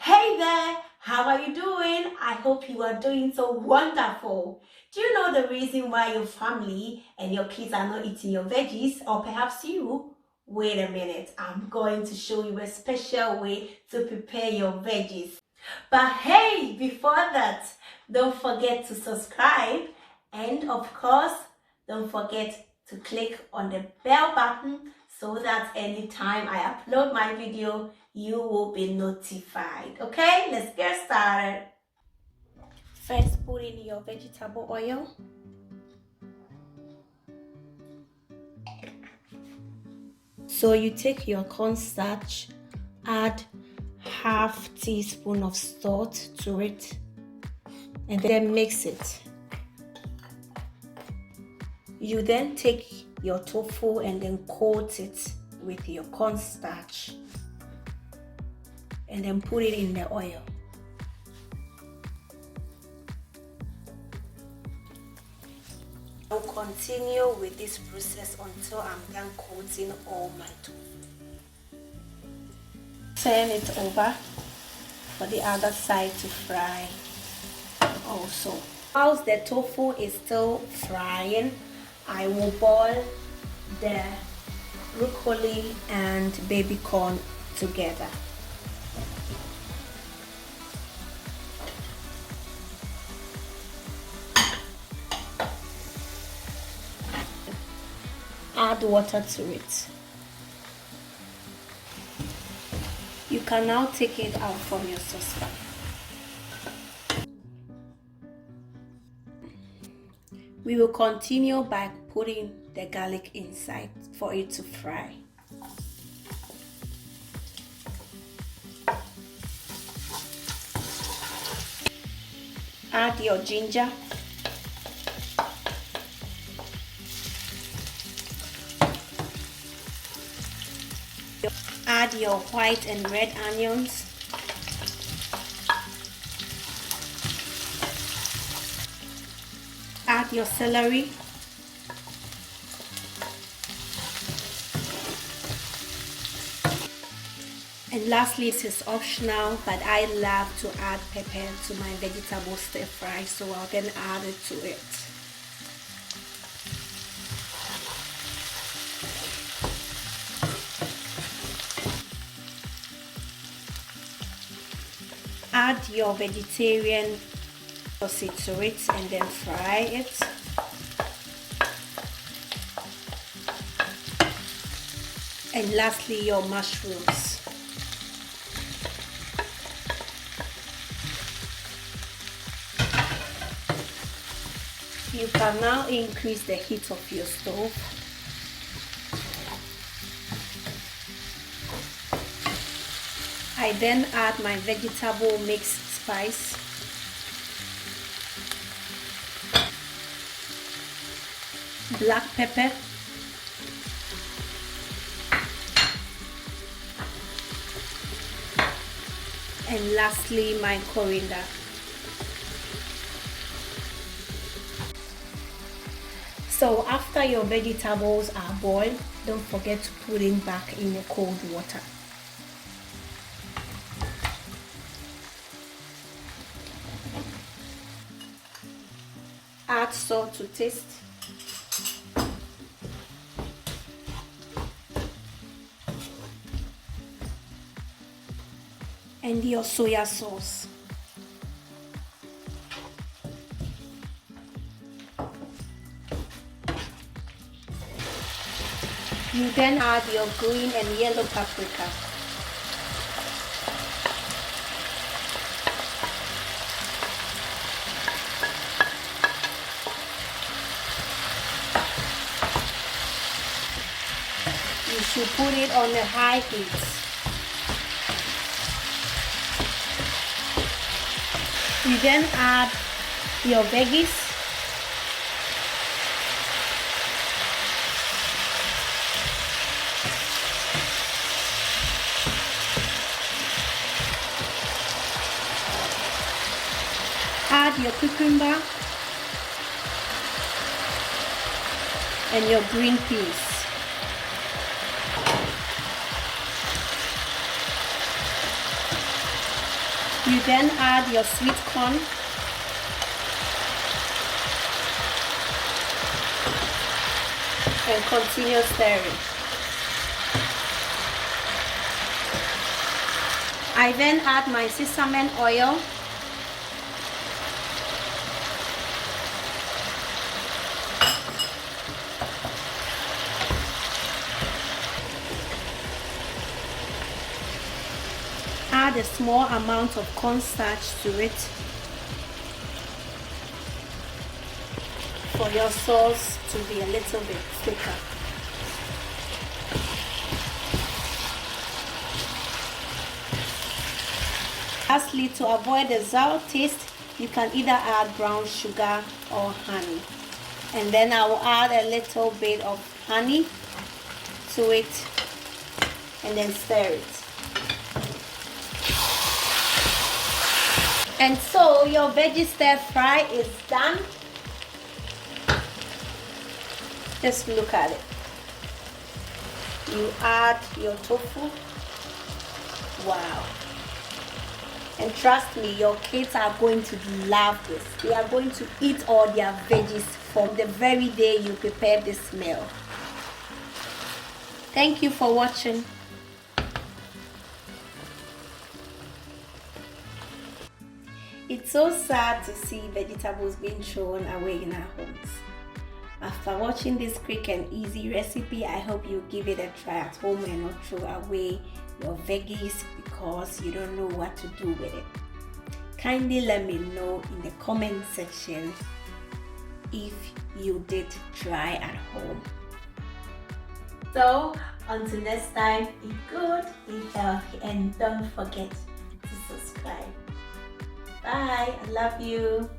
Hey there, how are you doing? I hope you are doing so wonderful. Do you know the reason why your family and your kids are not eating your veggies, or perhaps you? Wait a minute, I'm going to show you a special way to prepare your veggies. But hey, before that, don't forget to subscribe, and of course, don't forget to click on the bell button so that anytime I upload my video, you will be notified. Okay, let's get started. First, put in your vegetable oil. So you take your cornstarch, add half teaspoon of salt to it, and then mix it. You then take your tofu and then coat it with your cornstarch and then put it in the oil. I'll continue with this process until I'm done coating all my tofu. Turn it over for the other side to fry also. Whilst the tofu is still frying, I will boil the broccoli and baby corn together. Add water to it. You can now take it out from your saucepan. We will continue by putting the garlic inside for it to fry. Add your ginger. Add your white and red onions. Add your celery. And lastly, this is optional, but I love to add pepper to my vegetable stir fry, so I'll then add it to it. Add your vegetarian sausage to it and then fry it. And lastly, your mushrooms. You can now increase the heat of your stove. I then add my vegetable mixed spice. Black pepper. And lastly, my Corinda. So after your vegetables are boiled, don't forget to put them back in the cold water. Add salt to taste. And your soya sauce. You then add your green and yellow paprika. You should put it on a high heat. You then add your veggies. Add your cucumber and your green peas. You then add your sweet corn. And continue stirring. I then add my sesame oil. Add a small amount of cornstarch to it for your sauce to be a little bit thicker. Lastly, to avoid the sour taste, you can either add brown sugar or honey. And then I will add a little bit of honey to it and then stir it. And so your veggie stir fry is done. Just look at it. You add your tofu. Wow. And trust me, your kids are going to love this. They are going to eat all their veggies from the very day you prepare this meal. Thank you for watching. It's so sad to see vegetables being thrown away in our homes. After watching this quick and easy recipe, I hope you give it a try at home and not throw away your veggies because you don't know what to do with it. Kindly let me know in the comment section if you did try at home. So until next time, eat good, eat healthy, and don't forget to subscribe. Bye, I love you.